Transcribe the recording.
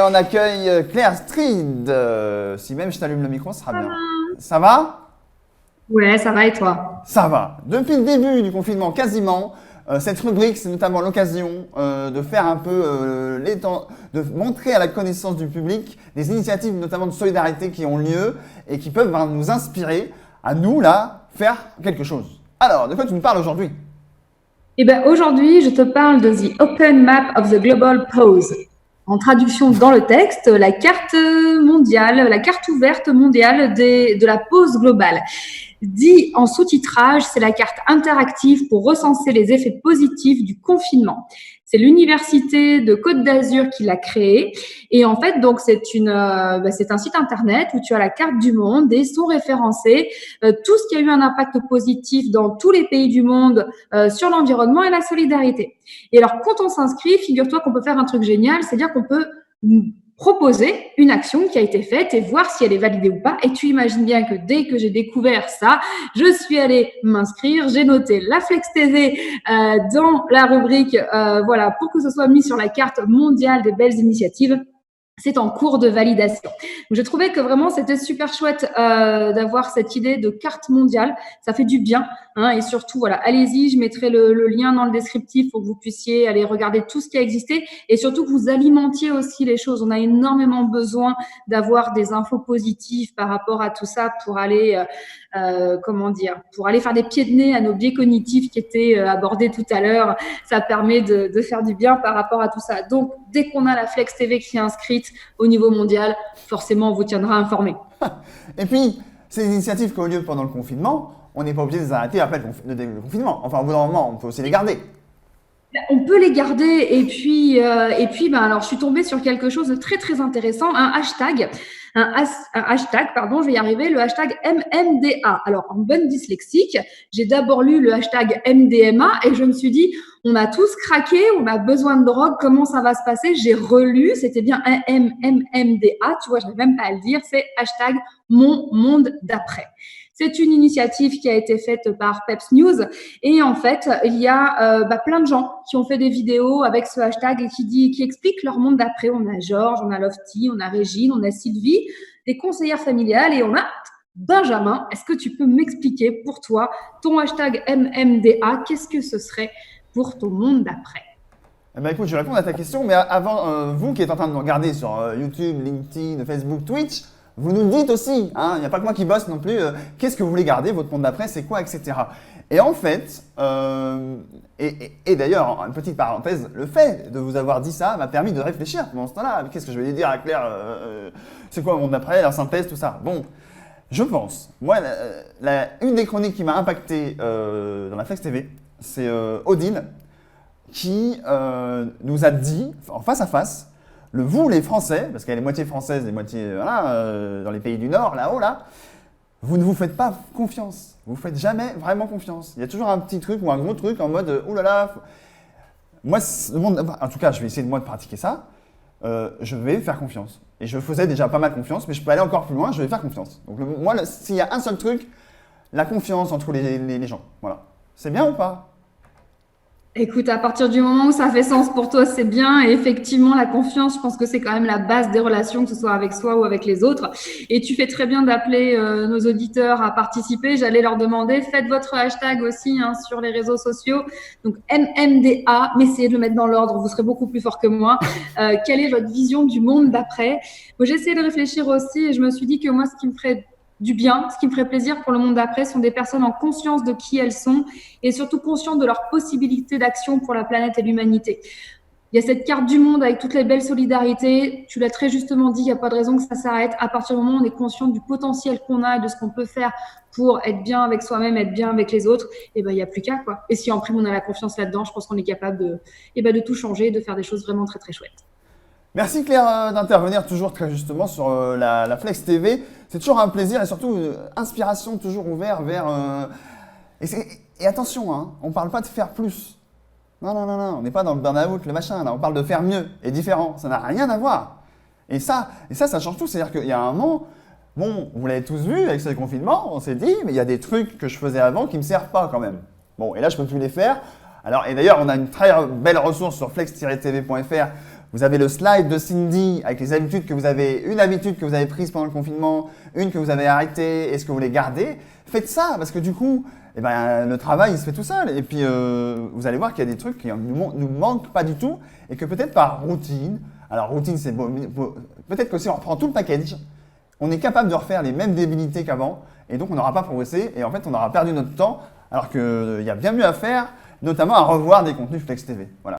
on accueille Claire Street. Si même je t'allume le micro, ce sera bien. Ça va? Ouais, ça va et toi? Ça va. Depuis le début du confinement, quasiment, cette rubrique, c'est notamment l'occasion de faire un peu de montrer à la connaissance du public des initiatives, notamment de solidarité, qui ont lieu et qui peuvent nous inspirer à nous, là, faire quelque chose. Alors, de quoi tu nous parles aujourd'hui? Eh ben, aujourd'hui, je te parle de The Open Map of the Global Pause. En traduction dans le texte, la carte mondiale, la carte ouverte mondiale de la pause globale. Dit en sous-titrage, c'est la carte interactive pour recenser les effets positifs du confinement. C'est l'université de Côte d'Azur qui l'a créée. Et en fait, donc c'est un site internet où tu as la carte du monde et sont référencés tout ce qui a eu un impact positif dans tous les pays du monde sur l'environnement et la solidarité. Et alors, quand on s'inscrit, figure-toi qu'on peut faire un truc génial, c'est-à-dire qu'on peut proposer une action qui a été faite et voir si elle est validée ou pas. Et tu imagines bien que dès que j'ai découvert ça, je suis allée m'inscrire. J'ai noté la Flex TV dans la rubrique, voilà, pour que ce soit mis sur la carte mondiale des belles initiatives. C'est en cours de validation. Donc, je trouvais que vraiment c'était super chouette d'avoir cette idée de carte mondiale. Ça fait du bien, hein, et surtout voilà, allez-y, je mettrai le lien dans le descriptif pour que vous puissiez aller regarder tout ce qui a existé et surtout que vous alimentiez aussi les choses. On a énormément besoin d'avoir des infos positives par rapport à tout ça pour aller pour aller faire des pieds de nez à nos biais cognitifs qui étaient abordés tout à l'heure. Ça permet de faire du bien par rapport à tout ça. Donc, dès qu'on a la Flex TV qui est inscrite au niveau mondial, forcément, on vous tiendra informé. Et puis, ces initiatives qui ont lieu pendant le confinement, on n'est pas obligé de les arrêter après le confinement. Enfin, au bout d'un moment, on peut aussi les garder. On peut les garder et puis alors je suis tombée sur quelque chose de très très intéressant, un hashtag, pardon, je vais y arriver, le hashtag MMDA. Alors en bonne dyslexique, j'ai d'abord lu le hashtag MDMA et je me suis dit on a tous craqué, on a besoin de drogue, comment ça va se passer? J'ai relu, c'était bien un MMDA, tu vois, je n'arrive même pas à le dire, c'est hashtag mon monde d'après. C'est une initiative qui a été faite par Peps News et en fait, il y a plein de gens qui ont fait des vidéos avec ce hashtag et qui expliquent leur monde d'après. On a Georges, on a Lofty, on a Régine, on a Sylvie, des conseillères familiales et on a Benjamin. Est-ce que tu peux m'expliquer pour toi ton hashtag MMDA? Qu'est-ce que ce serait pour ton monde d'après? Eh ben, écoute, je vais répondre à ta question, mais avant, vous qui êtes en train de nous regarder sur YouTube, LinkedIn, Facebook, Twitch, vous nous dites aussi, hein, il n'y a pas que moi qui bosse non plus, qu'est-ce que vous voulez garder, votre monde d'après, c'est quoi, etc. Et en fait, et d'ailleurs, une petite parenthèse, le fait de vous avoir dit ça m'a permis de réfléchir pendant ce temps-là. Qu'est-ce que je vais dire à Claire, c'est quoi mon monde d'après, la synthèse, tout ça. Bon, je pense, moi, une des chroniques qui m'a impacté dans la Flex TV, c'est Odile, qui nous a dit, en face à face, vous les Français, parce qu'elle est moitié française et moitié dans les pays du Nord, là-haut, là, vous ne vous faites pas confiance. Vous ne faites jamais vraiment confiance. Il y a toujours un petit truc ou un gros truc en mode oh là là. Moi, en tout cas, je vais essayer de pratiquer ça. Je vais faire confiance. Et je faisais déjà pas mal confiance, mais je peux aller encore plus loin, je vais faire confiance. Donc, moi, s'il y a un seul truc, la confiance entre les gens. Voilà. C'est bien ou pas? Écoute, à partir du moment où ça fait sens pour toi, c'est bien. Et effectivement, la confiance, je pense que c'est quand même la base des relations, que ce soit avec soi ou avec les autres. Et tu fais très bien d'appeler nos auditeurs à participer. J'allais leur demander, faites votre hashtag aussi sur les réseaux sociaux. Donc, MMDA, mais essayez de le mettre dans l'ordre, vous serez beaucoup plus fort que moi. Quelle est votre vision du monde d'après? Moi, j'ai essayé de réfléchir aussi et je me suis dit que moi, ce qui me ferait du bien, ce qui me ferait plaisir pour le monde d'après sont des personnes en conscience de qui elles sont et surtout conscientes de leurs possibilités d'action pour la planète et l'humanité. Il y a cette carte du monde avec toutes les belles solidarités. Tu l'as très justement dit, il n'y a pas de raison que ça s'arrête. À partir du moment où on est conscient du potentiel qu'on a et de ce qu'on peut faire pour être bien avec soi-même, être bien avec les autres, et ben, il n'y a plus qu'à, quoi. Et si en prime on a la confiance là-dedans, je pense qu'on est capable de tout changer, de faire des choses vraiment très très chouettes. Merci Claire d'intervenir toujours très justement sur la Flex TV. C'est toujours un plaisir et surtout inspiration toujours ouvert vers… Et attention, hein, on ne parle pas de faire plus. Non, on n'est pas dans le burn-out, le machin. Là, on parle de faire mieux et différent. Ça n'a rien à voir. Et ça change tout. C'est-à-dire qu'il y a un moment, bon, vous l'avez tous vu avec ce confinement, on s'est dit, mais il y a des trucs que je faisais avant qui ne me servent pas quand même. Bon, et là, je ne peux plus les faire. Alors, et d'ailleurs, on a une très belle ressource sur flex-tv.fr Vous avez le slide de Cindy avec les habitudes que vous avez, une habitude que vous avez prise pendant le confinement, une que vous avez arrêtée, est-ce que vous voulez garder? Faites ça, parce que du coup, eh ben, le travail, il se fait tout seul. Et puis, vous allez voir qu'il y a des trucs qui nous manquent pas du tout, et que peut-être par routine, alors routine, c'est beau, peut-être que si on reprend tout le package, on est capable de refaire les mêmes débilités qu'avant, et donc on n'aura pas progressé, et en fait, on aura perdu notre temps, alors qu'il y a bien mieux à faire, notamment à revoir des contenus Flex TV. Voilà.